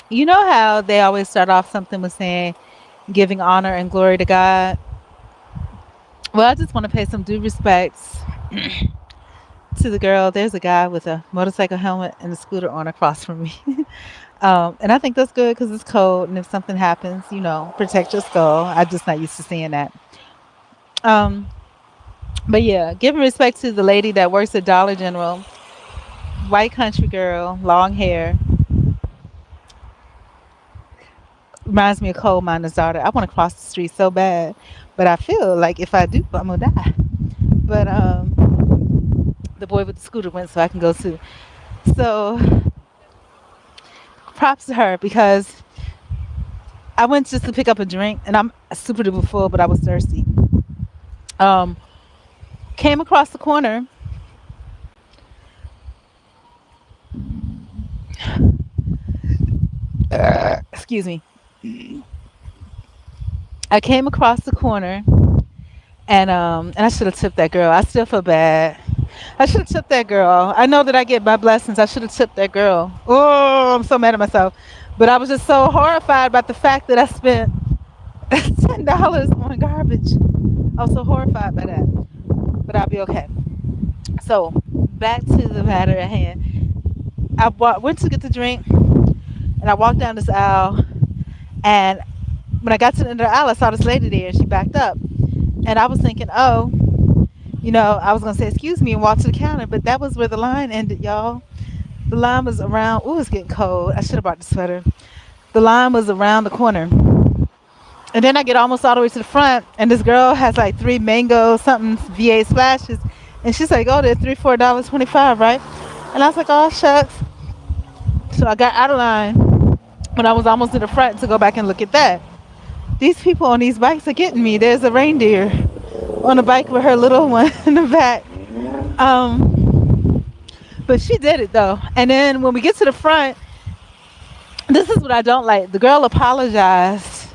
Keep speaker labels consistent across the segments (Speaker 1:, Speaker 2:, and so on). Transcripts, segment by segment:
Speaker 1: You know how they always start off something with saying giving honor and glory to God? Well, I just want to pay some due respects to the girl. There's a guy with a motorcycle helmet and a scooter on across from me. And I think that's good because it's cold. And if something happens, protect your skull. I'm just not used to seeing that. Um, but yeah, giving respect to the lady that works at Dollar General, white country girl, long hair. Reminds me of coal miner's daughter. I want to cross the street so bad, but I feel like if I do, I'm gonna die. But the boy with the scooter went, so I can go too. So props to her because I went just to pick up a drink, and I'm super duper full, but I was thirsty. Um, Came across the corner. Excuse me. I came across the corner, and I should have tipped that girl. I still feel bad. I should have tipped that girl. I know that I get my blessings. I should have tipped that girl. Oh, I'm so mad at myself. But I was just so horrified about the fact that I spent $10 on garbage. I was so horrified by that. But I'll be okay. So back to the matter at hand. Went to get the drink, and I walked down this aisle. And when I got to the end of the aisle, I saw this lady there, and she backed up. And I was thinking, oh, I was gonna say excuse me and walk to the counter, but that was where the line ended, y'all. The line was around. Ooh, it's getting cold. I should have brought the sweater. The line was around the corner. And then I get almost all the way to the front, and this girl has like three mango something V8 splashes, and she's like, "Oh, they're $3, $4.25, right?" And I was like, "Oh shucks." So I got out of line when I was almost to the front to go back and look at that. These people on these bikes are getting me. There's a reindeer on a bike with her little one in the back. But she did it though. And then when we get to the front, this is what I don't like. The girl apologized,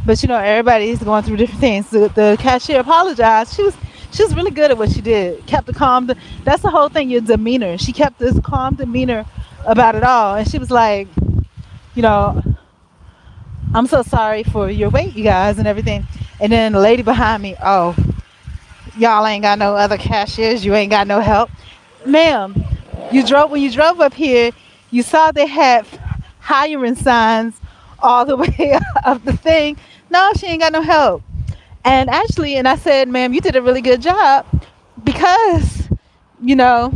Speaker 1: but everybody's going through different things. The cashier apologized. She was really good at what she did. Kept the calm. That's the whole thing. Your demeanor. She kept this calm demeanor about it all, and she was like, you know, I'm so sorry for your wait, you guys, and everything. And then the lady behind me, oh, y'all ain't got no other cashiers. You ain't got no help, ma'am. When you drove up here, you saw they had hiring signs all the way up the thing. No, she ain't got no help. And actually, and I said, ma'am, you did a really good job because, you know,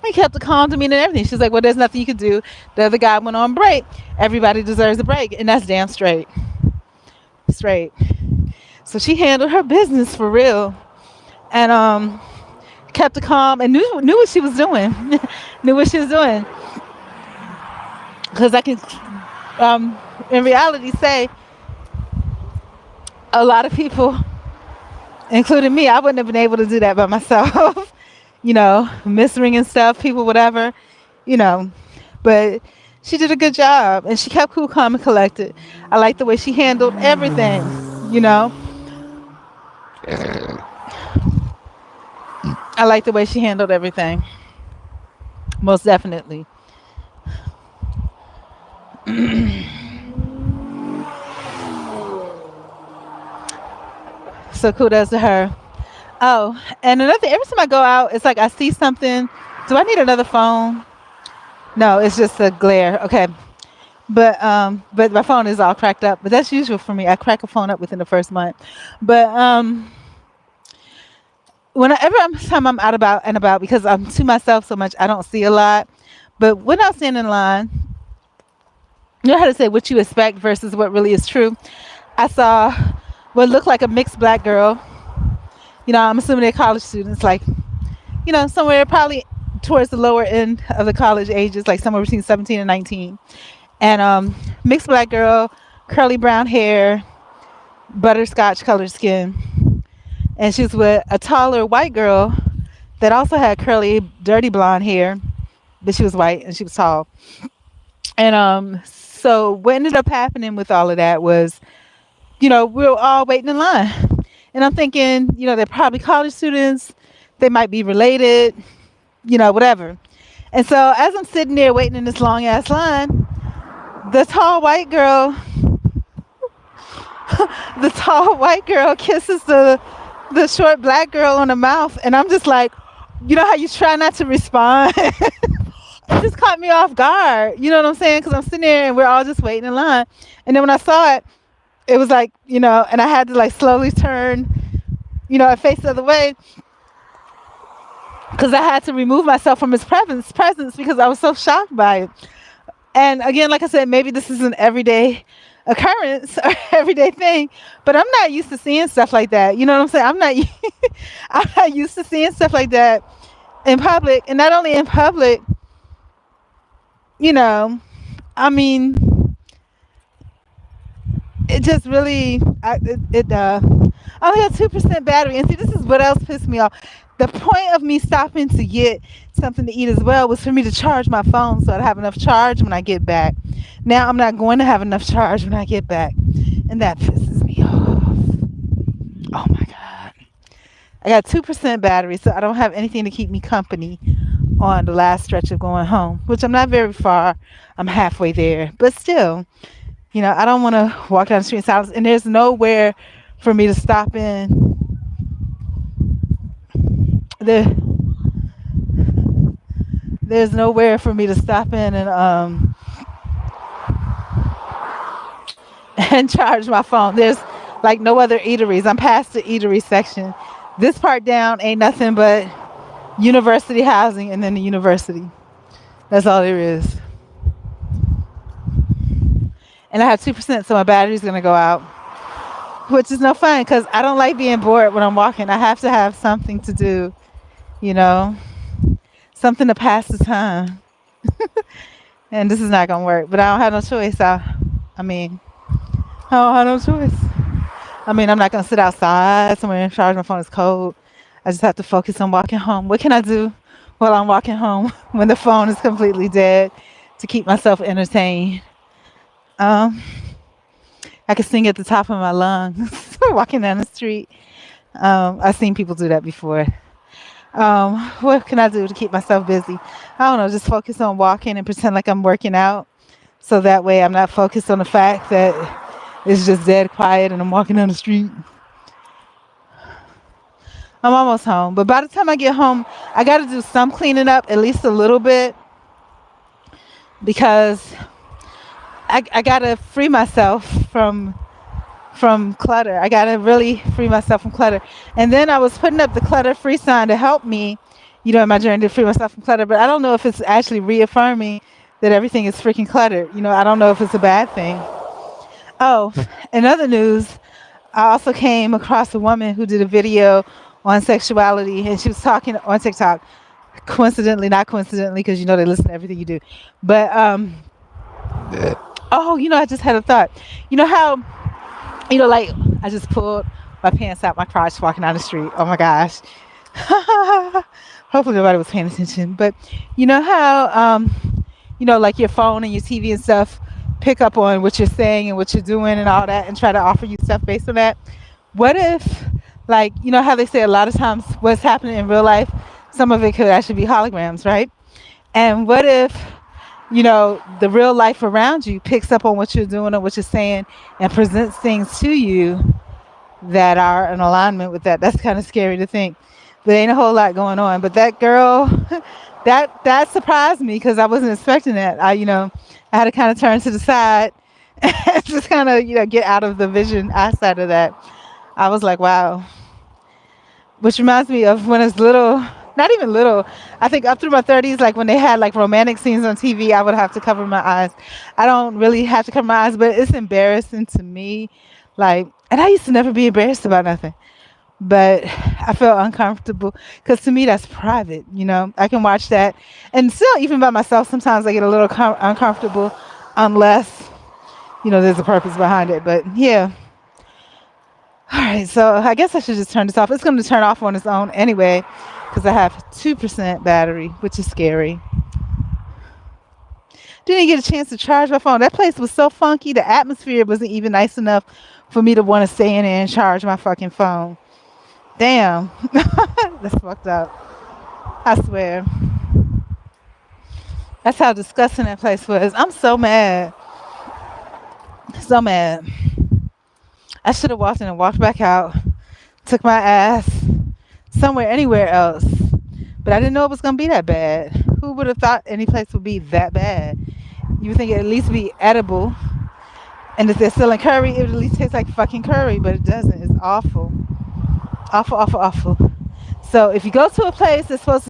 Speaker 1: he kept the calm demeanor and everything. She's like, well, there's nothing you could do. The other guy went on break. Everybody deserves a break. And that's damn straight. Straight. So she handled her business for real. And kept the calm and knew what she was doing. Knew what she was doing. Because I can, in reality, say a lot of people, including me, I wouldn't have been able to do that by myself. Misringing stuff, people, whatever, you know. But she did a good job, and she kept cool, calm, and collected. I like the way she handled everything. You know, I like the way she handled everything. Most definitely. So kudos to her. Oh, and another thing, every time I go out, it's like I see something. Do I need another phone? No, it's just a glare. Okay. But my phone is all cracked up. But that's usual for me. I crack a phone up within the first month. But whenever time I'm out about and about because I'm to myself so much, I don't see a lot. But when I stand in line, you know how to say what you expect versus what really is true. I saw what looked like a mixed black girl. I'm assuming they're college students, like, somewhere probably towards the lower end of the college ages, like somewhere between 17 and 19. And mixed black girl, curly brown hair, butterscotch colored skin. And she was with a taller white girl that also had curly, dirty blonde hair, but she was white and she was tall. And so what ended up happening with all of that was, we were all waiting in line. And I'm thinking, they're probably college students. They might be related, whatever. And so as I'm sitting there waiting in this long ass line, The tall white girl, the tall white girl kisses the short black girl on the mouth, and I'm just like, you know how you try not to respond? It just caught me off guard. You know what I'm saying? Because I'm sitting there and we're all just waiting in line. And then when I saw it, it was like, and I had to like slowly turn, and face the other way because I had to remove myself from his presence because I was so shocked by it. And again, like I said, maybe this is an everyday occurrence or everyday thing, but I'm not used to seeing stuff like that. You know what I'm saying? I'm not used to seeing stuff like that in public, and not only in public, you know, I mean, it just really, I only have 2% battery. And see, this is what else pissed me off. The point of me stopping to get something to eat as well was for me to charge my phone so I'd have enough charge when I get back. Now I'm not going to have enough charge when I get back. And that pisses me off. Oh my God. I got 2% battery, so I don't have anything to keep me company on the last stretch of going home, which I'm not very far. I'm halfway there. But still, I don't want to walk down the street in silence. And there's nowhere for me to stop in. There, there's nowhere for me to stop in and charge my phone. There's like no other eateries. I'm past the eatery section. This part down ain't nothing but university housing and then the university. That's all there is. And I have 2%, so my battery's gonna go out, which is no fun because I don't like being bored when I'm walking. I have to have something to do, you know, something to pass the time. And this is not gonna work, but I don't have no choice. I mean, I don't have no choice. I mean, I'm not gonna sit outside somewhere and charge my phone. It's cold. I just have to focus on walking home. What can I do while I'm walking home when the phone is completely dead to keep myself entertained? Um, I can sing at the top of my lungs walking down the street. I've seen people do that before. What can I do to keep myself busy? I don't know, just focus on walking and pretend like I'm working out. So that way I'm not focused on the fact that it's just dead quiet and I'm walking down the street. I'm almost home. But by the time I get home, I got to do some cleaning up, at least a little bit, because I got to free myself from clutter. I got to really free myself from clutter. And then I was putting up the clutter free sign to help me, in my journey to free myself from clutter. But I don't know if it's actually reaffirming that everything is freaking cluttered. I don't know if it's a bad thing. Oh, in other news, I also came across a woman who did a video on sexuality, and she was talking on TikTok. Coincidentally, not coincidentally, because they listen to everything you do. But oh, I just had a thought. How like I just pulled my pants out my crotch walking down the street. Oh my gosh. Hopefully nobody was paying attention. But how like your phone and your TV and stuff pick up on what you're saying and what you're doing and all that and try to offer you stuff based on that. What if, like, how they say a lot of times what's happening in real life, some of it could actually be holograms, right? And what if the real life around you picks up on what you're doing or what you're saying and presents things to you that are in alignment with that? That's kind of scary to think. But ain't a whole lot going on. But that girl, that surprised me because I wasn't expecting that. I had to kind of turn to the side and just kind of, get out of the vision eyesight of that. I was like, wow. Which reminds me of when I was little, not even little, I think up through my 30s, like when they had like romantic scenes on TV, I would have to cover my eyes. I don't really have to cover my eyes, but it's embarrassing to me. Like, and I used to never be embarrassed about nothing. But I felt uncomfortable because to me that's private. I can watch that, and still even by myself sometimes I get a little uncomfortable unless there's a purpose behind it. But yeah, all right, so I guess I should just turn this off. It's going to turn off on its own anyway because I have 2% battery, which is scary. Didn't get a chance to charge my phone. That place was so funky. The atmosphere wasn't even nice enough for me to want to stay in there and charge my fucking phone. Damn. That's fucked up. I swear. That's how disgusting that place was. I'm so mad. So mad. I should have walked in and walked back out, took my ass somewhere, anywhere else. But I didn't know it was gonna be that bad. Who would have thought any place would be that bad? You would think it at least be edible. And if they're selling curry, it would at least taste like fucking curry, but it doesn't. It's awful. Awful, awful, awful. So if you go to a place that's supposed to